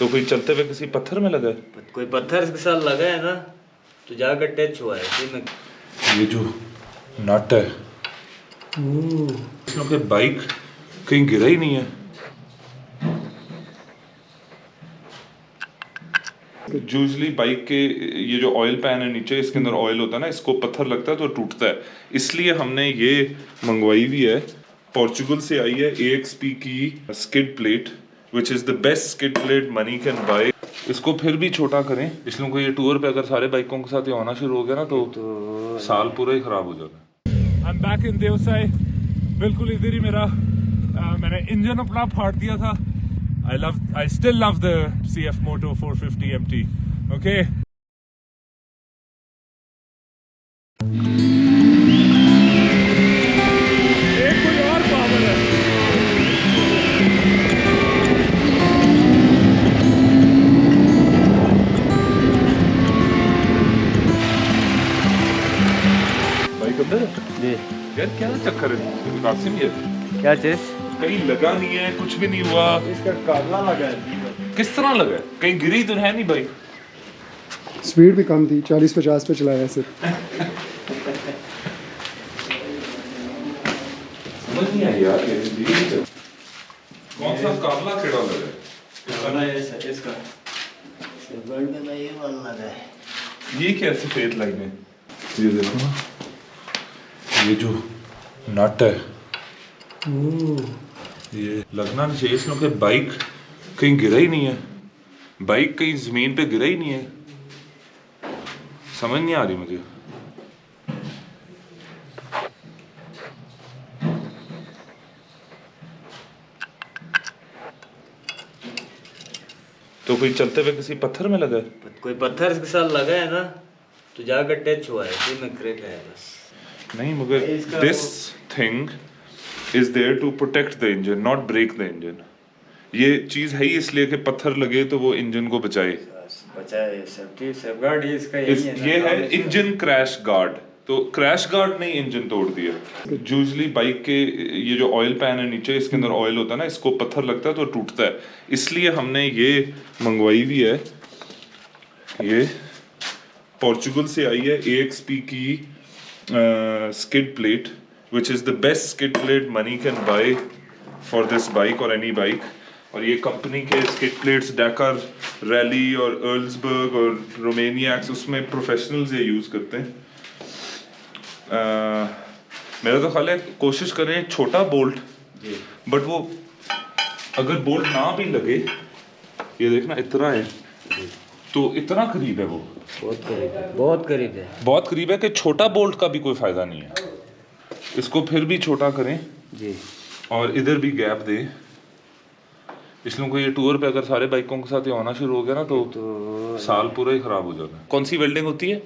तो कोई चलते हुए किसी पत्थर में लगा है? कोई पत्थर के साथ लगा है ना, तो जाकर टच हुआ है इसी में। ये जो नट है इसमें बाइक कहीं गिरा ही नहीं है। यूजली बाइक के ये जो ऑयल पैन है नीचे, इसके अंदर ऑयल होता है ना, इसको पत्थर लगता है तो टूटता है। इसलिए हमने ये मंगवाई हुई है, पोर्चुगल से आई है, AXP की skid plate, which is the best skid plate money can buy. इसको फिर भी छोटा करें, इसलिए को ये टूर पे अगर सारे बाइकों के साथ ये होना शुरू हो गया ना तो साल पूरा ही खराब हो जाएगा। I am back in Deosai, बिल्कुल इधर ही मेरा मैंने इंजन अपना फाड़ दिया था। I still love the CF Moto 450 MT. Okay. एक कोई और पावर है। भाई कब तक? जी। यार क्या चक्कर है? कासिम ये क्या चीज? कहीं लगा नहीं है, कुछ भी नहीं हुआ। इसका कागला लगा है। किस तरह लगा है? कहीं गिरी तो है नहीं भाई? स्पीड भी कम थी, 40-50 पे चलाया सिर्फ। समझ नहीं आई यार ये कौन सा काबला खेड़ा लगा है? कागला है इसका। सिल्वर में ना ये वाला लगा है। ये क्या सफेद लाइन है? ये देखो ना, ये जो नट है ये लगना नहीं चाहिए इसमें कि बाइक कहीं गिरा ही नहीं है। बाइक कहीं जमीन पे गिरा ही नहीं है। समझ नहीं आ रही मुझे। तो कोई चलते हुए किसी पत्थर में लगा है? कोई पत्थर के साथ लगा है ना, तो जाकर टच हुआ है इसी में क्रैक है बस। नहीं मगर this thing is there to protect the engine, not break the engine. ये चीज है ही इसलिए कि पत्थर लगे तो वो इंजन को बचाए। सेफगार्ड इसका यही है। ये है इंजन क्रैश गार्ड। तो क्रैश गार्ड ने इंजन तोड़ दिया। यूजली बाइक के ये जो ऑयल पैन है नीचे, इसके अंदर ऑयल होता है ना, इसको पत्थर लगता है तो टूटता है। इसलिए हमने ये मंगवाई हुई है, ये पोर्चुगल से आई है, AXP की skid plate, which is the best skid plate money can buy for this bike or any bike. और ये कंपनी के skid plates Dakar रैली और अर्ल्सबर्ग और रोमेनियाक्स, उसमें प्रोफेशनल्स ये यूज़ करते हैं। मेरा तो ख्याल है कोशिश करें छोटा बोल्ट, बट वो अगर बोल्ट ना भी लगे, ये देखना इतना है तो इतना करीब है, वो बहुत करीब है, बहुत करीब है, बहुत करीब है कि छोटा बोल्ट का भी कोई फायदा नहीं है। इसको फिर भी छोटा करें जी, और इधर भी गैप दे, इसलिए को ये टूर पे अगर सारे बाइकों के साथ ये होना शुरू हो गया ना तो साल पूरा ही खराब हो जाएगा। कौन सी वेल्डिंग होती है?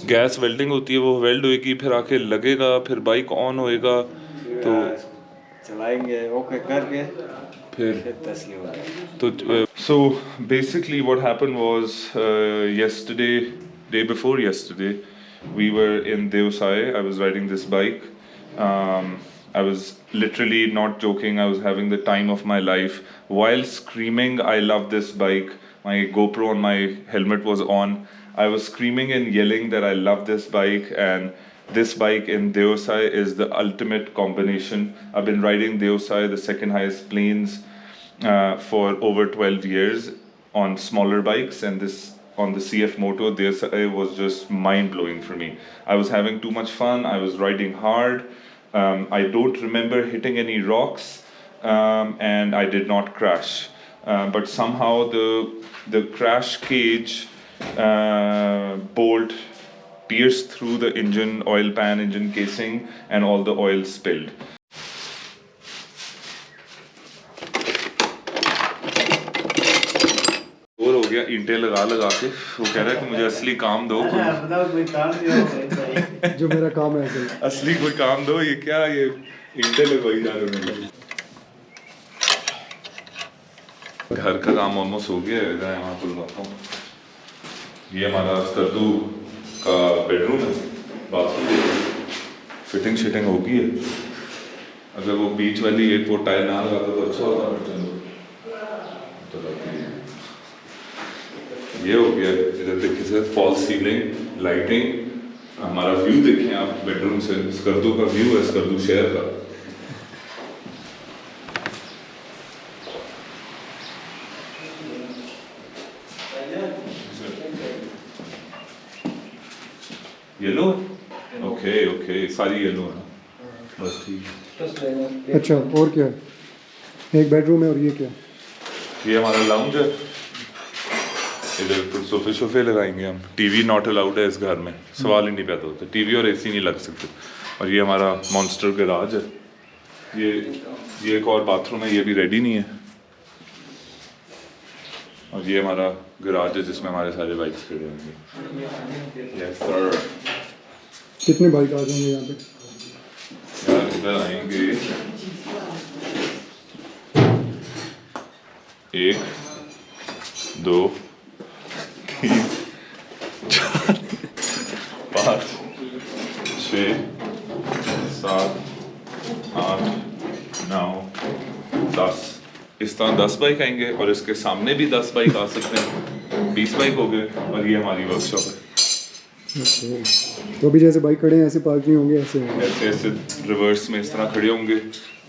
गैस वेल्डिंग होती है। वो वेल्ड होएगी, फिर आके लगेगा, फिर बाइक ऑन होएगा तो चलाएंगे ओके करके फिर तस्लीम हो जाएगा। तो so basically what happened was yesterday, day before yesterday, we were in Devasai. I was riding this bike. I was literally not joking. I was having the time of my life while screaming, I love this bike. My GoPro on my helmet was on. I was screaming and yelling that I love this bike, and this bike in Devasai is the ultimate combination. I've been riding Devasai, the second highest plains, for over 12 years on smaller bikes, and this on the CF Moto, Devasai was just mind-blowing for me. I was having too much fun. I was riding hard. I don't remember hitting any rocks, and I did not crash. But somehow the crash cage bolt pierced through the engine oil pan, engine casing, and all the oil spilled. और हो गया ईंटें लगा लगा के। वो कह रहा है कि मुझे असली काम दो, जो मेरा काम है ऐसे। असली कोई काम दो। ये क्या, ये ईंटें लगवाई जा रहे हैं। घर का काम ऑलमोस्ट हो गया है। यहाँ पर बताता हूँ, ये हमारा स्कर्दू का बेडरूम है, बाथरूम फिटिंग शिटिंग हो गई है। अगर वो बीच वाली एक वो टाइल ना लगाता तो अच्छा होता, तो ये हो गया, इधर देखिए सर, फॉल सीलिंग, लाइटिंग, हमारा व्यू देखें आप बेडरूम से, स्कर्दू का व्यू है, स्कर्दू शहर का। येलो, ओके ओके, सारी येलो है, बस ठीक। अच्छा, और क्या है? एक बेडरूम है और ये क्या? ये हमारा लाउंज है, इधर कुछ सोफे शोफे लगाएंगे हम। टीवी नॉट अलाउड है इस घर में, सवाल ही नहीं पैदा होता, टीवी और एसी नहीं लग सकते। और ये हमारा मॉन्स्टर गैराज है, ये एक और बाथरूम है, ये भी रेडी नहीं है। और ये हमारा गैराज है जिसमें हमारे सारे बाइक्स खड़े होंगे। Yes sir. कितने बाइक आ जाएंगे यहाँ पे? यार इधर आएंगे 1 2 3 4 5 6 7 8 9 10, इस तरह 10 बाइक आएंगे और इसके सामने भी 10 बाइक आ सकते हैं, 20 बाइक हो गए। और ये हमारी वर्कशॉप है। तो अभी जैसे बाइक खड़े हैं ऐसे पार्क नहीं होंगे, ऐसे होंगे? ऐसे ऐसे रिवर्स में इस तरह खड़े होंगे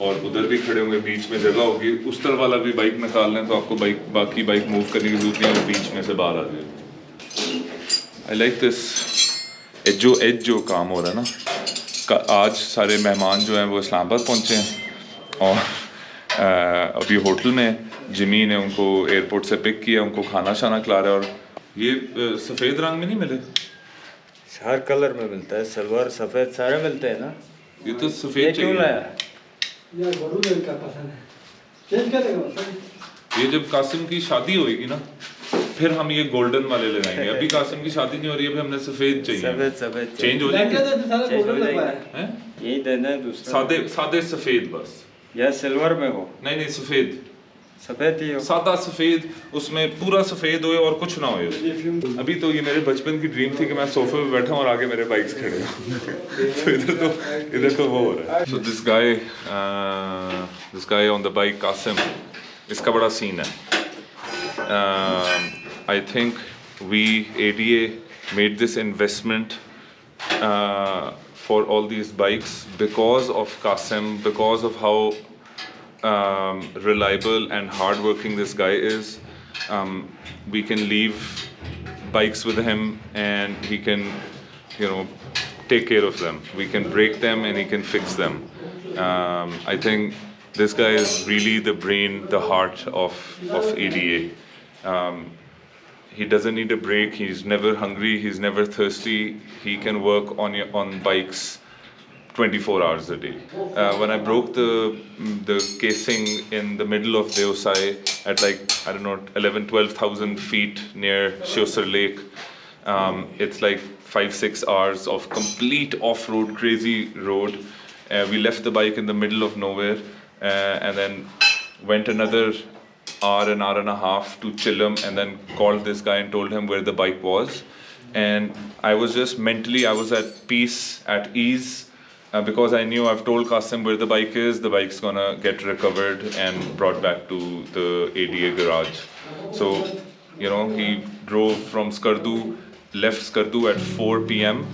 और उधर भी खड़े होंगे, बीच में जगह होगी। उस तरफ वाला भी बाइक निकाल लें तो आपको बाकी बाइक मूव करने की जरूरत नहीं है, बीच में से बाहर आ जाए। आई लाइक दिस एज जो काम हो रहा है ना। आज सारे मेहमान जो हैं वो इस्लामाबाद पहुँचे हैं और अभी होटल में जिमी ने उनको एयरपोर्ट से पिक किया, उनको खाना शाना खिला रहा है। और ये सफ़ेद रंग में नहीं मिले, हर कलर में मिलता है, सलवार सफेद सारे मिलते हैं ना। ये तो सफ़ेद क्यों लाया? ये जब कासिम की शादी होगी ना फिर हम ये गोल्डन वाले लगाएंगे। अभी कासिम की शादी नहीं हो रही है, अभी हमने सफेद चाहिए। सफेद चेंज हो जाएंगे, हैं? यही देना है दूसरा। सादे सफेद बस, या सिल्वर में हो? नहीं सफेद, सफेद ही हो, सादा सफेद, उसमें पूरा सफेद होए और कुछ ना होए उसमें। अभी तो ये मेरे बचपन की ड्रीम थी कि मैं सोफे पे बैठा हूँ और आगे मेरे बाइक्स खड़े हों। तो इधर तो वो हो रहा है। So this guy on the bike Qasim, इसका बड़ा सीन है। I think we ADA made this investment for all these bikes because of Qasim, because of how reliable and hardworking this guy is. We can leave bikes with him and he can, take care of them. We can break them and he can fix them. I think this guy is really the brain, the heart of ADA. He doesn't need a break. He's never hungry. He's never thirsty. He can work on bikes 24 hours a day. When I broke the casing in the middle of Deosai at 11,000-12,000 feet near Shosar Lake, it's like 5-6 hours of complete off-road, crazy road. We left the bike in the middle of nowhere and then went another hour and a half to Chillam and then called this guy and told him where the bike was. And I was just mentally, I was at peace, at ease, because I knew I've told Qasim where the bike is, the bike's gonna get recovered and brought back to the ADA garage. So, he drove from Skardu, left Skardu at 4 p.m,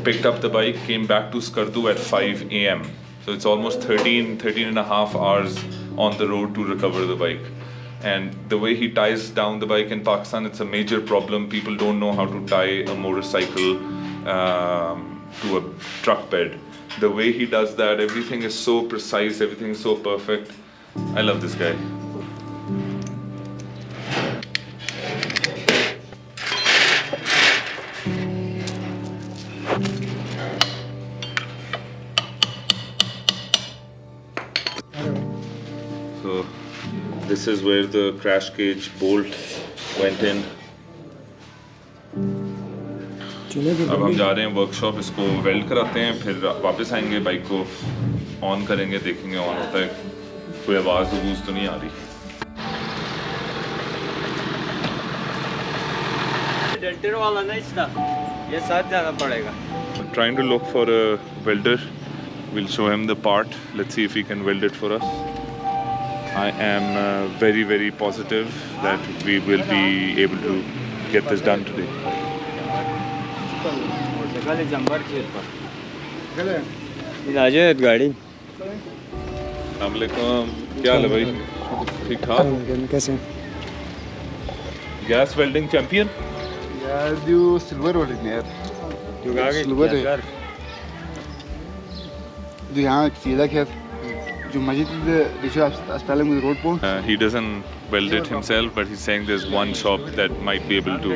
picked up the bike, came back to Skardu at 5 a.m. So it's almost 13 and a half hours on the road to recover the bike. And the way he ties down the bike in Pakistan, it's a major problem. People don't know how to tie a motorcycle to a truck bed. The way he does that, everything is so precise, everything is so perfect. I love this guy. So this is where the crash cage bolt went in. अब हम जा रहे हैं workshop, इसको weld कराते हैं, फिर वापस आएंगे, बाइक को ऑन करेंगे, देखेंगे ऑन होता है, कोई आवाज़ तो नहीं आ रही। डेंटर वाला ना इसका, ये साथ जाना पड़ेगा। Trying to look for a welder. We'll show him the part. Let's see if he can weld it for us. I am very, very positive that we will be able to get this done today. गाड़ी अस्सलामुअलैकुम, क्या हाल है भाई? ठीक ठाक? कैसे हैं? Gas welding champion? यार जो सिल्वर वाली ने यार सिल्वर है जो यहाँ सीधा खेत जो मस्जिद देखो अस्पताल में रोड पर He doesn't weld it himself, but he's saying there's one shop that might be able to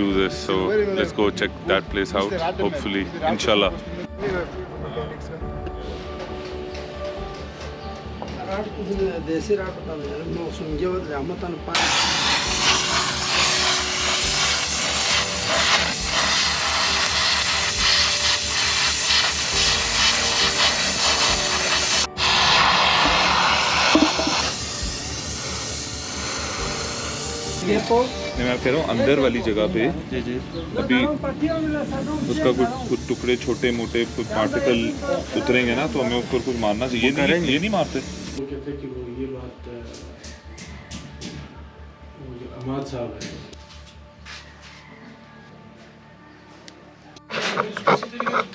do this. So let's go check that place out. Hopefully, inshallah. देसी रात बता दो यार मौसम ये रहमत अन नहीं, मैं कह रहा हूँ अंदर वाली जगह पे अभी उसका कुछ टुकड़े छोटे मोटे कुछ पार्टिकल उतरेंगे ना, तो हमें ऊपर कुछ मारना चाहिए। ये नहीं मारते। वो कहते हैं कि वो ये बात वो जो अहमद साहब है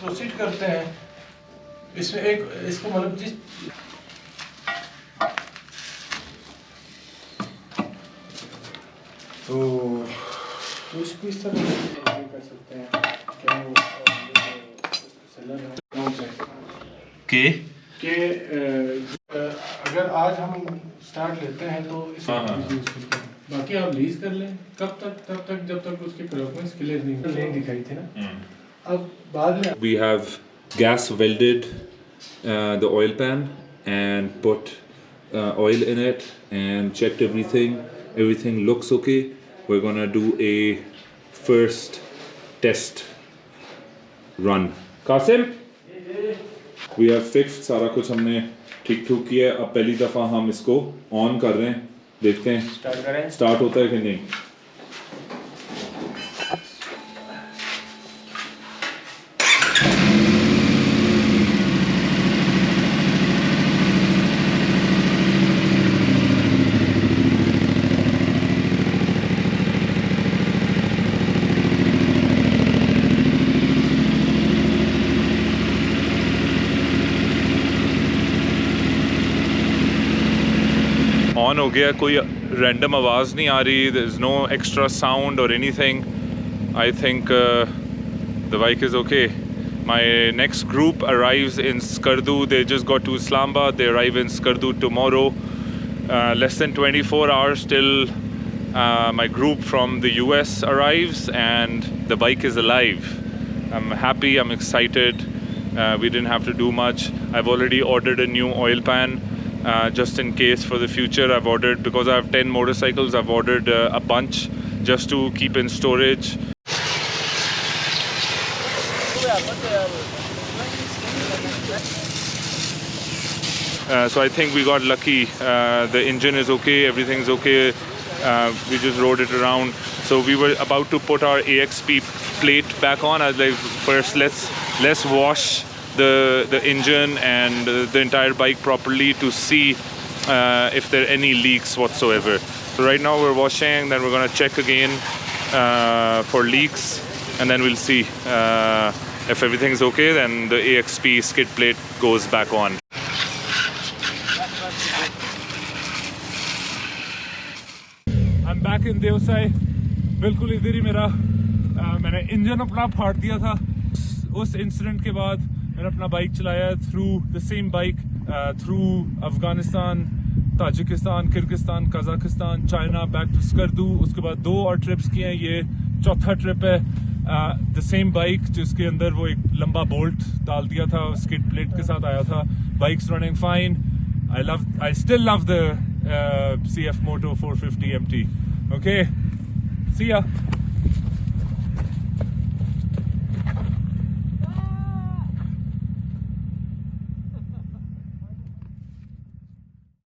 प्रोसीड करते हैं इसमें एक इसको मतलब जिस तो इसको इस तरह कर सकते हैं क्या वो सेलर है के अगर आज हम स्टार्ट लेते हैं तो बाकी आप लीज कर लें कब तक तब तक जब तक उसके डॉक्यूमेंट्स क्लियर नहीं दिखाई थी ना अब बाद में We have gas welded the oil pan and put oil in it and checked everything. Everything looks okay. We're gonna do a first test run. Qasim? We have fixed सारा कुछ हमने ठीक ठुक किया है। अब पहली दफ़ा हम इसको ऑन कर रहे हैं, देखते हैं स्टार्ट होता है कि नहीं। ऑन हो गया, कोई रैंडम आवाज़ नहीं आ रही, there is no extra sound और anything. I think the bike is okay. My next group arrives in Skardu. They just got to Islamabad. They arrive in Skardu tomorrow. Less than 24 hours till my group from the US arrives and the bike is alive. I'm happy, I'm excited. We didn't have to do much. I've already ordered a new oil pan. Just in case for the future. I've ordered, because I have 10 motorcycles, I've ordered a bunch just to keep in storage. So I think we got lucky. The engine is okay, everything's okay. We just rode it around. So we were about to put our AXP plate back on. I was like, first let's wash the engine and the entire bike properly to see if there are any leaks whatsoever. So right now we're washing, then we're going to check again for leaks, and then we'll see if everything's okay. Then the AXP skid plate goes back on. I'm back in Devsai. बिल्कुल इधर ही मेरा मैंने engine अपना फाड़ दिया था। उस incident के बाद मैंने अपना बाइक चलाया through the same bike through Afghanistan, Tajikistan, Kyrgyzstan, Kazakhstan, China, back to Skardu. उसके बाद 2 और ट्रिप्स किए हैं, ये चौथा ट्रिप है। द सेम बाइक जिसके अंदर वो एक लंबा बोल्ट डाल दिया था, स्किड प्लेट के साथ आया था। Bikes running fine. I still love the CF Moto 450 MT. Okay, see ya.